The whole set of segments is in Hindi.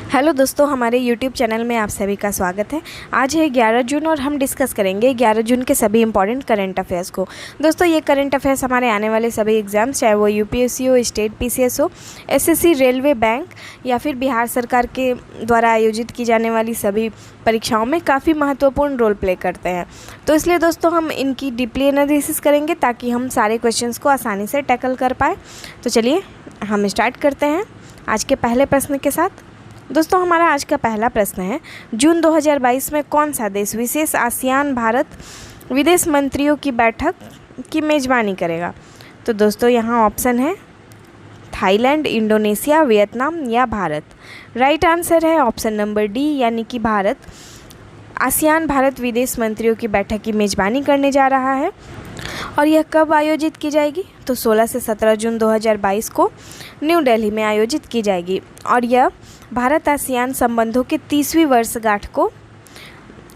हेलो दोस्तों, हमारे YouTube चैनल में आप सभी का स्वागत है। आज है 11 जून और हम डिस्कस करेंगे 11 जून के सभी इंपॉर्टेंट करंट अफेयर्स को। दोस्तों, ये करंट अफेयर्स हमारे आने वाले सभी एग्जाम्स, चाहे वो यूपीएससी हो, स्टेट पीसीएस हो, एसएससी, रेलवे, बैंक या फिर बिहार सरकार के द्वारा आयोजित की जाने वाली सभी परीक्षाओं में काफ़ी महत्वपूर्ण रोल प्ले करते हैं। तो इसलिए दोस्तों हम इनकी डीपली एनालिसिस करेंगे ताकि हम सारे क्वेश्चंस को आसानी से टैकल कर पाए। तो चलिए हम स्टार्ट करते हैं आज के पहले प्रश्न के साथ। दोस्तों, हमारा आज का पहला प्रश्न है, जून 2022 में कौन सा देश विशेष आसियान भारत विदेश मंत्रियों की बैठक की मेज़बानी करेगा? तो दोस्तों यहाँ ऑप्शन है थाईलैंड, इंडोनेशिया, वियतनाम या भारत। राइट आंसर है ऑप्शन नंबर डी, यानी कि भारत आसियान भारत विदेश मंत्रियों की बैठक की मेज़बानी करने जा रहा है। और यह कब आयोजित की जाएगी? तो 16 से 17 जून 2022 को न्यू दिल्ली में आयोजित की जाएगी और यह भारत आसियान संबंधों के 30वीं वर्षगांठ को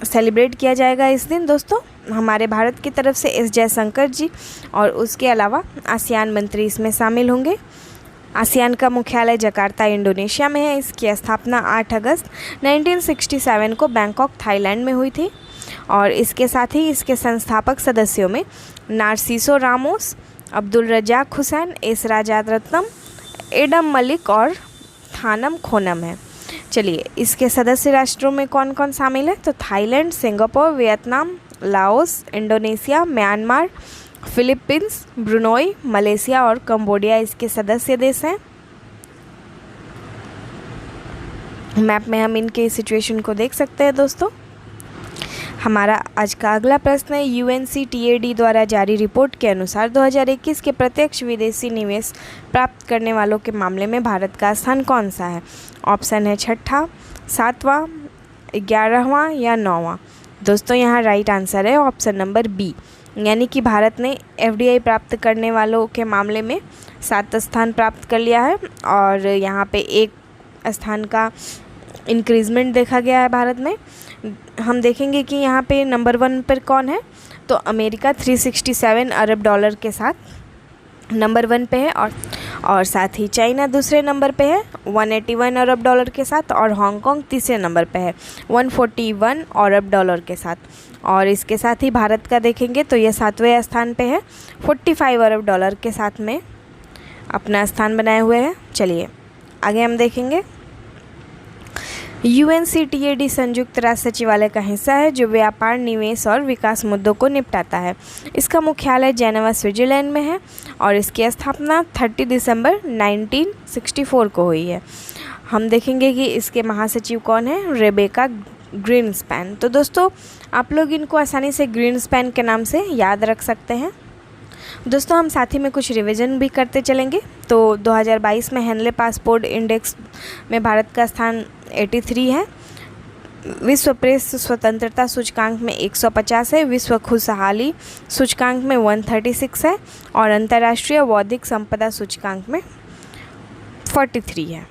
सेलिब्रेट किया जाएगा। इस दिन दोस्तों हमारे भारत की तरफ से एस जयशंकर जी और उसके अलावा आसियान मंत्री इसमें शामिल होंगे। आसियान का मुख्यालय जकार्ता, इंडोनेशिया में है। इसकी स्थापना 8 अगस्त 1967 को बैंकॉक, थाईलैंड में हुई थी। और इसके साथ ही इसके संस्थापक सदस्यों में Narciso Ramos, Abdul Razak Hussein, S Rajaratnam, Adam Malik और थानम खोनम है। चलिए, इसके सदस्य राष्ट्रों में कौन कौन शामिल है? तो Thailand, Singapore, Vietnam, Laos, Indonesia, Myanmar, Philippines, Brunei, Malaysia और कंबोडिया इसके सदस्य देश हैं। मैप में हम इनके सिचुएशन को देख सकते हैं। दोस्तों, हमारा आज का अगला प्रश्न है, UNCTAD द्वारा जारी रिपोर्ट के अनुसार 2021 के प्रत्यक्ष विदेशी निवेश प्राप्त करने वालों के मामले में भारत का स्थान कौन सा है? ऑप्शन है छठा, 7वां, 11वां या 9वां। दोस्तों यहाँ राइट आंसर है ऑप्शन नंबर बी, यानी कि भारत ने FDI प्राप्त करने वालों के मामले में 7 स्थान प्राप्त कर लिया है और यहाँ पे 1 स्थान का इंक्रीजमेंट देखा गया है भारत में। हम देखेंगे कि यहाँ पे नंबर 1 पर कौन है, तो अमेरिका 367 अरब डॉलर के साथ नंबर 1 पे है और साथ ही चाइना दूसरे नंबर पे है 181 अरब डॉलर के साथ और हांगकांग तीसरे नंबर पे है 141 अरब डॉलर के साथ। और इसके साथ ही भारत का देखेंगे तो ये 7वें स्थान पे है 45 अरब डॉलर के साथ में अपना स्थान बनाए हुए है। चलिए आगे हम देखेंगे, UNCTAD संयुक्त राष्ट्र सचिवालय का हिस्सा है जो व्यापार, निवेश और विकास मुद्दों को निपटाता है। इसका मुख्यालय जेनेवा, स्विट्जरलैंड में है और इसकी स्थापना 30 दिसंबर 1964 को हुई है। हम देखेंगे कि इसके महासचिव कौन है, रेबेका ग्रीनस्पैन। तो दोस्तों आप लोग इनको आसानी से ग्रीनस्पैन के नाम से याद रख सकते हैं। दोस्तों हम साथ ही में कुछ रिवीजन भी करते चलेंगे। तो 2022 में हेनले पासपोर्ट इंडेक्स में भारत का स्थान 83 है। विश्व प्रेस स्वतंत्रता सूचकांक में 150 है। विश्व खुशहाली सूचकांक में 136 है और अंतर्राष्ट्रीय बौद्धिक संपदा सूचकांक में 43 है।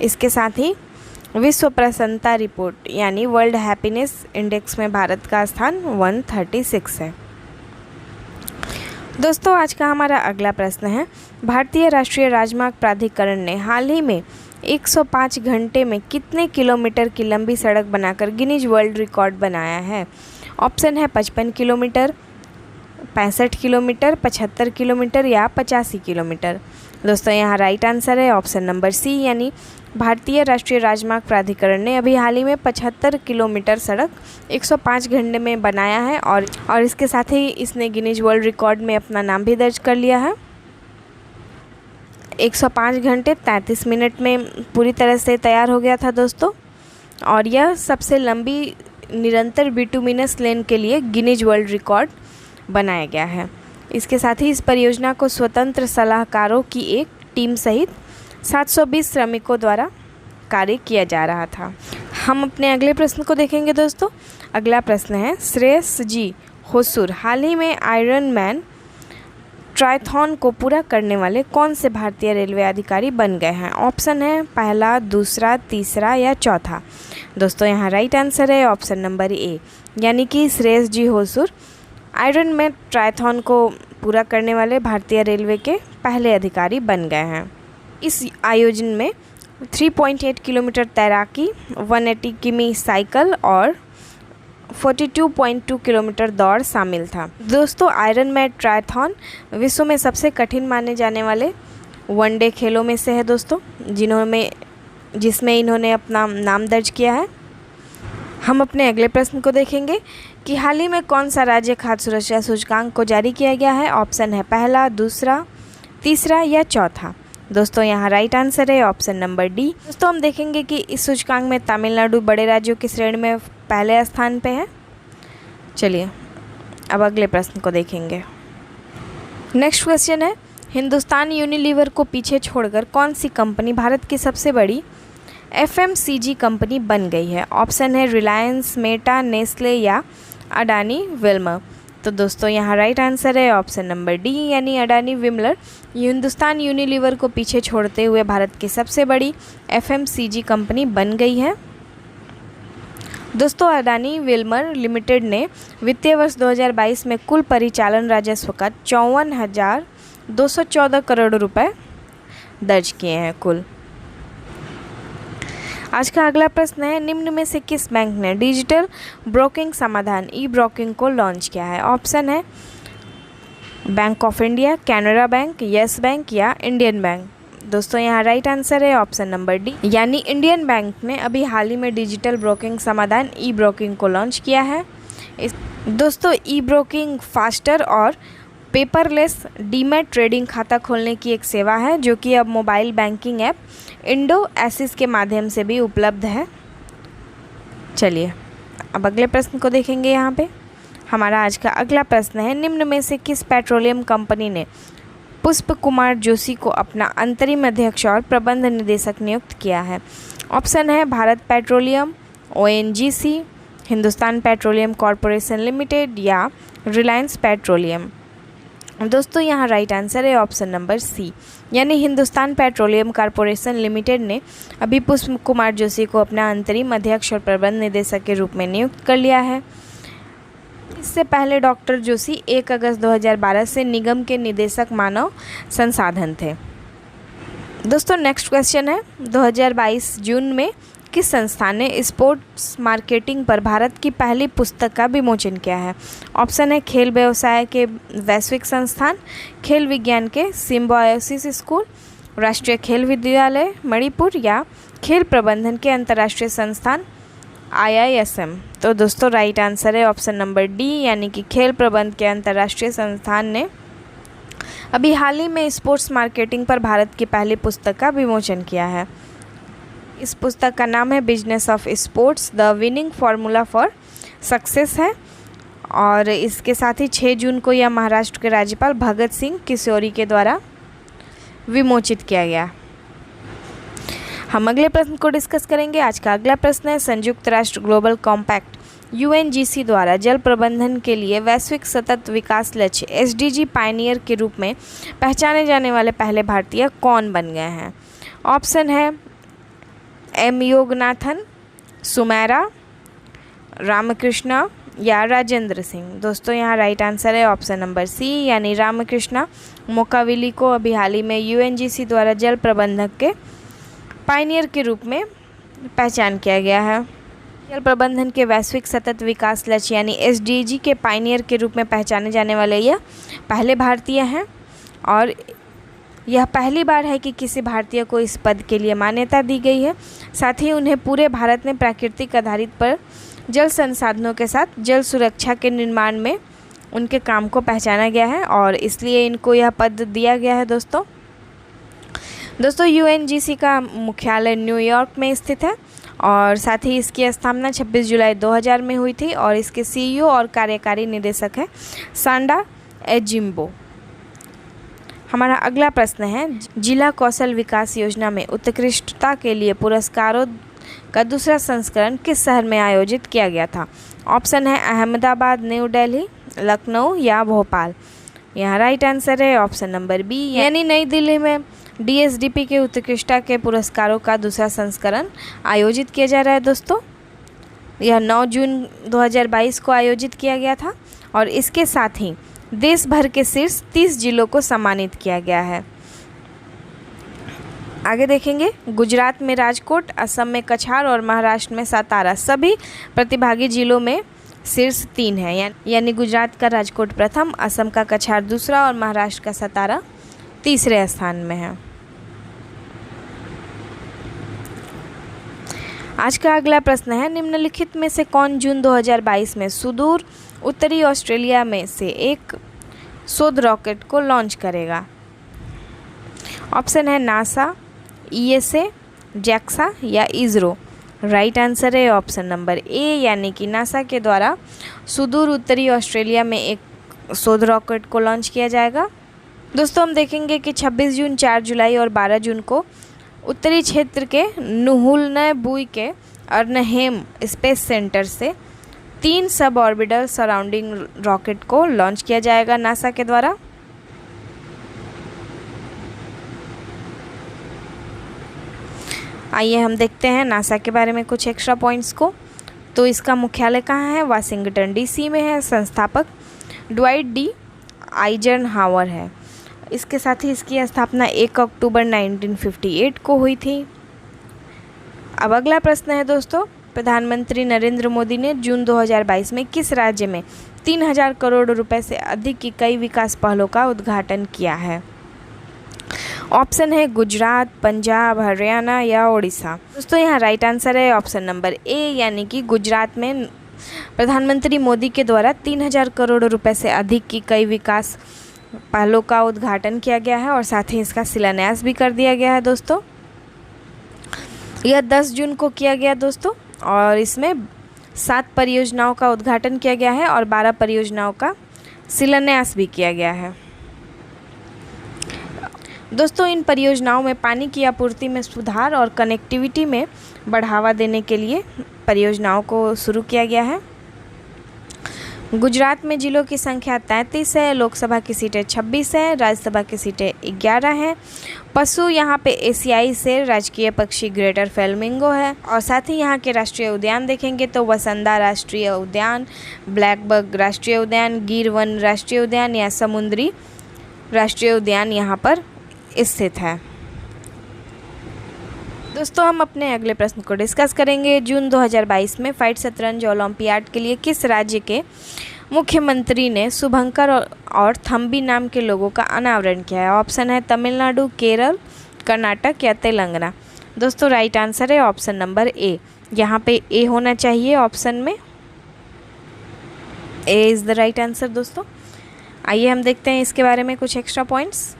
इसके साथ ही विश्व प्रसन्नता रिपोर्ट यानी वर्ल्ड हैप्पीनेस इंडेक्स में भारत का स्थान 136 है। दोस्तों आज का हमारा अगला प्रश्न है, भारतीय राष्ट्रीय राजमार्ग प्राधिकरण ने हाल ही में 105 घंटे में कितने किलोमीटर की लंबी सड़क बनाकर गिनीज वर्ल्ड रिकॉर्ड बनाया है? ऑप्शन है 55 किलोमीटर, 65 किलोमीटर, 75 किलोमीटर या 85 किलोमीटर। दोस्तों यहाँ राइट आंसर है ऑप्शन नंबर सी, यानी भारतीय राष्ट्रीय राजमार्ग प्राधिकरण ने अभी हाल ही में 75 किलोमीटर सड़क 105 घंटे में बनाया है और इसके साथ ही इसने गिनीज वर्ल्ड रिकॉर्ड में अपना नाम भी दर्ज कर लिया है। 105 घंटे 33 मिनट में पूरी तरह से तैयार हो गया था दोस्तों और यह सबसे लंबी निरंतर बिटुमिनस लेन के लिए गिनीज वर्ल्ड रिकॉर्ड बनाया गया है। इसके साथ ही इस परियोजना को स्वतंत्र सलाहकारों की एक टीम सहित 720 श्रमिकों द्वारा कार्य किया जा रहा था। हम अपने अगले प्रश्न को देखेंगे दोस्तों। अगला प्रश्न है, श्रेयस जी होसुर हाल ही में आयरन मैन ट्रायथॉन को पूरा करने वाले कौन से भारतीय रेलवे अधिकारी बन गए हैं? ऑप्शन है पहला, दूसरा, तीसरा या चौथा। दोस्तों यहाँ राइट आंसर है ऑप्शन नंबर ए, यानी कि श्रेयस जी होसुर आयरन मैन ट्रायथॉन को पूरा करने वाले भारतीय रेलवे के पहले अधिकारी बन गए हैं। इस आयोजन में 3.8 किलोमीटर तैराकी, 180 किमी साइकिल और 42.2 किलोमीटर दौड़ शामिल था। दोस्तों, आयरन मैन ट्रायथॉन विश्व में सबसे कठिन माने जाने वाले वनडे खेलों में से है दोस्तों, जिसमें इन्होंने अपना नाम दर्ज किया है। हम अपने अगले प्रश्न को देखेंगे कि हाल ही में कौन सा राज्य खाद्य सुरक्षा सूचकांक को जारी किया गया है। ऑप्शन है पहला, दूसरा, तीसरा या चौथा। दोस्तों, यहाँ राइट आंसर है ऑप्शन नंबर डी। दोस्तों, हम देखेंगे कि इस सूचकांक में तमिलनाडु बड़े राज्यों की श्रेणी में पहले स्थान पे है। चलिए अब अगले प्रश्न को देखेंगे। नेक्स्ट क्वेश्चन है, हिंदुस्तान यूनिलीवर को पीछे छोड़कर कौन सी कंपनी भारत की सबसे बड़ी FMCG कंपनी बन गई है। ऑप्शन है रिलायंस, मेटा, नेस्ले या अडानी विल्मर। तो दोस्तों, यहाँ राइट आंसर है ऑप्शन नंबर डी, यानी अडानी विमलर हिंदुस्तान यूनिलीवर को पीछे छोड़ते हुए भारत की सबसे बड़ी FMCG कंपनी बन गई है। दोस्तों, अडानी विल्मर लिमिटेड ने वित्तीय वर्ष 2022 में कुल परिचालन राजस्व का 54,214 करोड़ रुपए दर्ज किए हैं कुल। आज का अगला प्रश्न है, निम्न में से किस बैंक ने डिजिटल ब्रोकिंग समाधान ई ब्रोकिंग को लॉन्च किया है। ऑप्शन है bank of India, Canara bank, yes bank या इंडियन बैंक। दोस्तों, यहाँ राइट आंसर है ऑप्शन नंबर डी, यानी इंडियन बैंक ने अभी हाल ही में डिजिटल ब्रोकिंग समाधान ई ब्रोकिंग को लॉन्च किया है। दोस्तों, ई ब्रोकिंग फास्टर और पेपरलेस डीमैट ट्रेडिंग खाता खोलने की एक सेवा है जो कि अब मोबाइल बैंकिंग ऐप इंडो एसिस के माध्यम से भी उपलब्ध है। चलिए अब अगले प्रश्न को देखेंगे। यहाँ पे हमारा आज का अगला प्रश्न है, निम्न में से किस पेट्रोलियम कंपनी ने पुष्प कुमार जोशी को अपना अंतरिम अध्यक्ष और प्रबंध निदेशक नियुक्त किया है। ऑप्शन है Bharat petroleum, ONGC, Hindustan petroleum corporation limited या रिलायंस पेट्रोलियम। दोस्तों, यहाँ राइट आंसर है ऑप्शन नंबर सी, यानी हिंदुस्तान पेट्रोलियम कॉरपोरेशन लिमिटेड ने अभी पुष्प कुमार जोशी को अपना अंतरिम अध्यक्ष और प्रबंध निदेशक के रूप में नियुक्त कर लिया है। इससे पहले डॉक्टर जोशी 1 अगस्त 2012 से निगम के निदेशक मानव संसाधन थे। दोस्तों, नेक्स्ट क्वेश्चन है, 2022 जून में किस संस्थान ने स्पोर्ट्स मार्केटिंग पर भारत की पहली पुस्तक का विमोचन किया है। ऑप्शन है खेल व्यवसाय के वैश्विक संस्थान, खेल विज्ञान के सिम्बायोसिस स्कूल, राष्ट्रीय खेल विद्यालय मणिपुर या खेल प्रबंधन के अंतर्राष्ट्रीय संस्थान IISM। तो दोस्तों, राइट आंसर है ऑप्शन नंबर डी, यानी कि खेल प्रबंध के अंतर्राष्ट्रीय संस्थान ने अभी हाल ही में स्पोर्ट्स मार्केटिंग पर भारत की पहली पुस्तक का विमोचन किया है। इस पुस्तक का नाम है business of sports, the winning formula for success है और इसके साथ ही 6 जून को यह महाराष्ट्र के राज्यपाल भगत सिंह किशोरी के द्वारा विमोचित किया गया। हम अगले प्रश्न को डिस्कस करेंगे। आज का अगला प्रश्न है, संयुक्त राष्ट्र ग्लोबल कॉम्पैक्ट UNGC द्वारा जल प्रबंधन के लिए वैश्विक सतत विकास लक्ष्य SDG पायनियर के रूप में पहचाने जाने वाले पहले भारतीय कौन बन गए हैं। ऑप्शन है M योगनाथन, सुमेरा, रामकृष्ण या राजेंद्र सिंह। दोस्तों, यहाँ राइट आंसर है ऑप्शन नंबर सी, यानी रामकृष्ण मोकाविली को अभी हाल ही में UNGC द्वारा जल प्रबंधक के पायनियर के रूप में पहचान किया गया है। जल प्रबंधन के वैश्विक सतत विकास लक्ष्य यानी SDG के पायनियर के रूप में पहचाने जाने वाले यह पहले भारतीय हैं और यह पहली बार है कि किसी भारतीय को इस पद के लिए मान्यता दी गई है। साथ ही उन्हें पूरे भारत में प्राकृतिक आधारित पर जल संसाधनों के साथ जल सुरक्षा के निर्माण में उनके काम को पहचाना गया है और इसलिए इनको यह पद दिया गया है। दोस्तों, UNGC का मुख्यालय न्यूयॉर्क में स्थित है और साथ ही इसकी स्थापना 26 जुलाई 2000 में हुई थी और इसके CEO और कार्यकारी निदेशक है सांडा एजिम्बो। हमारा अगला प्रश्न है, जिला कौशल विकास योजना में उत्कृष्टता के लिए पुरस्कारों का दूसरा संस्करण किस शहर में आयोजित किया गया था। ऑप्शन है अहमदाबाद, न्यू दिल्ली, लखनऊ या भोपाल। यहाँ राइट आंसर है ऑप्शन नंबर बी, यानी नई दिल्ली में DSDP के उत्कृष्टता के पुरस्कारों का दूसरा संस्करण आयोजित किया जा रहा है। दोस्तों, यह 9 जून 2022 को आयोजित किया गया था और इसके साथ ही देश भर के शीर्ष 30 जिलों को सम्मानित किया गया है। आगे देखेंगे, गुजरात में राजकोट, असम में कछार और महाराष्ट्र में सातारा सभी प्रतिभागी जिलों में शीर्ष 3 है। यानी गुजरात का राजकोट प्रथम, असम का कछार दूसरा और महाराष्ट्र का सातारा तीसरे स्थान में है। आज का अगला प्रश्न है, निम्नलिखित में से कौन जून 2022 में सुदूर उत्तरी ऑस्ट्रेलिया में से एक शोध रॉकेट को लॉन्च करेगा? ऑप्शन है नासा, ईएसए, जैक्सा या इसरो। राइट आंसर है ऑप्शन नंबर ए, यानी कि नासा के द्वारा सुदूर उत्तरी ऑस्ट्रेलिया में एक शोध रॉकेट को लॉन्च किया जाएगा। दोस्तों हम देखेंगे कि 26 जून, 4 जुलाई और 12 जून को उत्तरी क्षेत्र के नुहुलनबुई के अर्नहेम स्पेस सेंटर से 3 सब ऑर्बिटल सराउंडिंग रॉकेट को लॉन्च किया जाएगा नासा के द्वारा। आइए हम देखते हैं नासा के बारे में कुछ एक्स्ट्रा पॉइंट्स को। तो इसका मुख्यालय कहाँ है? वाशिंगटन डीसी में है। संस्थापक ड्वाइट डी आइजनहावर है। इसके साथ ही इसकी स्थापना 1 अक्टूबर 1958 को हुई थी। अब अगला प्रश्न है दोस्तों, प्रधानमंत्री नरेंद्र मोदी ने जून 2022 में किस राज्य में 3000 करोड़ रुपए से अधिक की कई विकास पहलों का उद्घाटन किया है? ऑप्शन है गुजरात, पंजाब, हरियाणा या उड़ीसा। दोस्तों यहाँ राइट आंसर है ऑप्शन नंबर ए, यानी कि गुजरात में प्रधानमंत्री मोदी के द्वारा 3000 करोड़ रुपए से अधिक की कई विकास पहलों का उद्घाटन किया गया है और साथ ही इसका शिलान्यास भी कर दिया गया है दोस्तों। यह 10 जून को किया गया दोस्तों और इसमें 7 परियोजनाओं का उद्घाटन किया गया है और 12 परियोजनाओं का शिलान्यास भी किया गया है। दोस्तों इन परियोजनाओं में पानी की आपूर्ति में सुधार और कनेक्टिविटी में बढ़ावा देने के लिए परियोजनाओं को शुरू किया गया है। गुजरात में जिलों की संख्या 33 है, लोकसभा की सीटें 26 हैं, राज्यसभा की सीटें 11 हैं। पशु यहाँ पे एशियाई शेर, राजकीय पक्षी ग्रेटर फ्लेमिंगो है और साथ ही यहाँ के राष्ट्रीय उद्यान देखेंगे तो वसंदा राष्ट्रीय उद्यान, ब्लैकबक राष्ट्रीय उद्यान, गिर वन राष्ट्रीय उद्यान या समुद्री राष्ट्रीय उद्यान यहाँ पर स्थित है। दोस्तों हम अपने अगले प्रश्न को डिस्कस करेंगे। जून 2022 में फाइट शतरंज ओलंपियाड के लिए किस राज्य के मुख्यमंत्री ने शुभंकर और थम्बी नाम के लोगों का अनावरण किया है? ऑप्शन है तमिलनाडु, केरल, कर्नाटक या तेलंगाना। दोस्तों राइट आंसर है ऑप्शन नंबर ए, यहाँ पे ए होना चाहिए ऑप्शन में। A is the right answer दोस्तों। आइए हम देखते हैं इसके बारे में कुछ एक्स्ट्रा पॉइंट्स।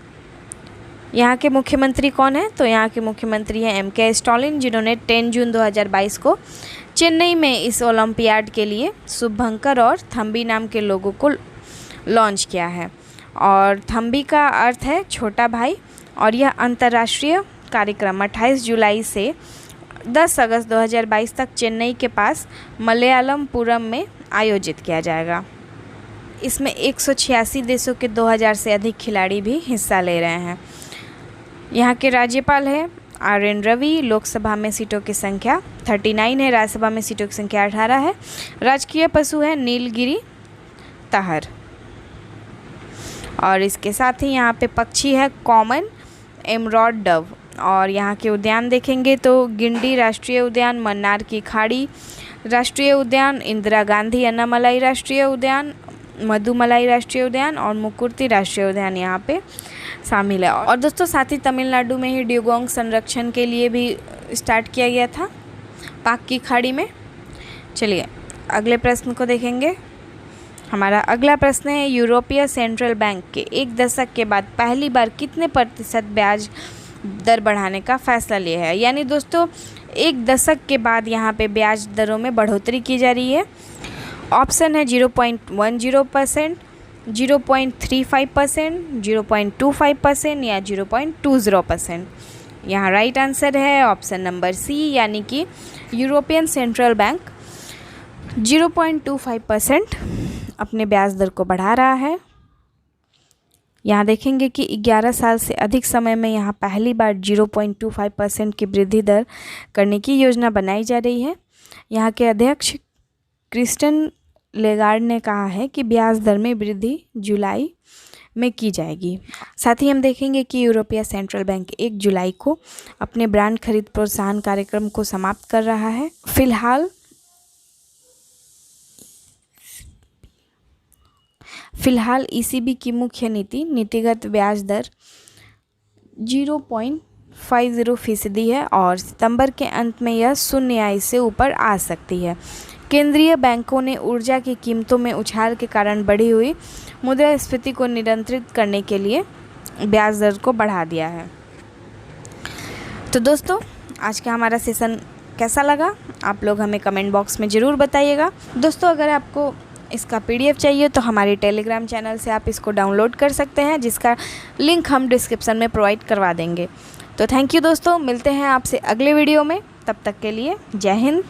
यहाँ के मुख्यमंत्री कौन है? तो यहाँ के मुख्यमंत्री हैं एम.के. स्टालिन, जिन्होंने 10 जून 2022 को चेन्नई में इस ओलंपियाड के लिए शुभंकर और थम्बी नाम के लोगों को लॉन्च किया है। और थम्बी का अर्थ है छोटा भाई और यह अंतर्राष्ट्रीय कार्यक्रम 28 जुलाई से 10 अगस्त 2022 तक चेन्नई के पास मलयालमपुरम में आयोजित किया जाएगा। इसमें 186 देशों के 2000 से अधिक खिलाड़ी भी हिस्सा ले रहे हैं। यहाँ के राज्यपाल है आर.एन. रवि। लोकसभा में सीटों की संख्या 39 है, राज्यसभा में सीटों की संख्या 18 है। राजकीय पशु है नीलगिरी ताहर और इसके साथ ही यहाँ पे पक्षी है कॉमन एमरॉड डव। और यहाँ के उद्यान देखेंगे तो गिंडी राष्ट्रीय उद्यान, मन्नार की खाड़ी राष्ट्रीय उद्यान, इंदिरा गांधी अन्नामलाई राष्ट्रीय उद्यान, मधुमलाई राष्ट्रीय उद्यान और मुकुर्ती राष्ट्रीय उद्यान यहाँ पे शामिल है। और दोस्तों साथ ही तमिलनाडु में ही ड्यूगोंग संरक्षण के लिए भी स्टार्ट किया गया था पाक की खाड़ी में। चलिए अगले प्रश्न को देखेंगे। हमारा अगला प्रश्न है, यूरोपीय सेंट्रल बैंक के 1 दशक के बाद पहली बार कितने प्रतिशत ब्याज दर बढ़ाने का फैसला लिया है? यानी दोस्तों 1 दशक के बाद यहाँ पे ब्याज दरों में बढ़ोतरी की जा रही है। ऑप्शन है 0.10%, 0.35%, 0.25% या 0.20%। यहाँ राइट आंसर है ऑप्शन नंबर सी, यानी कि यूरोपियन सेंट्रल बैंक 0.25% अपने ब्याज दर को बढ़ा रहा है। यहाँ देखेंगे कि 11 साल से अधिक समय में यहाँ पहली बार 0.25% की वृद्धि दर करने की योजना बनाई जा रही है। यहाँ के अध्यक्ष क्रिस्टिन लेगार्ड ने कहा है कि ब्याज दर में वृद्धि जुलाई में की जाएगी। साथ ही हम देखेंगे कि यूरोपीय सेंट्रल बैंक 1 जुलाई को अपने ब्रांड खरीद प्रोत्साहन कार्यक्रम को समाप्त कर रहा है। फिलहाल ECB की मुख्य नीति नीतिगत ब्याज दर 0.50% है और सितंबर के अंत में यह 0 से ऊपर आ सकती है। केंद्रीय बैंकों ने ऊर्जा की कीमतों में उछाल के कारण बढ़ी हुई मुद्रास्फीति को नियंत्रित करने के लिए ब्याज दर को बढ़ा दिया है। तो दोस्तों, आज का हमारा सेशन कैसा लगा आप लोग हमें कमेंट बॉक्स में ज़रूर बताइएगा। दोस्तों, अगर आपको इसका PDF चाहिए तो हमारे टेलीग्राम चैनल से आप इसको डाउनलोड कर सकते हैं, जिसका लिंक हम डिस्क्रिप्शन में प्रोवाइड करवा देंगे। तो थैंक यू दोस्तों, मिलते हैं आपसे अगले वीडियो में। तब तक के लिए जय हिंद।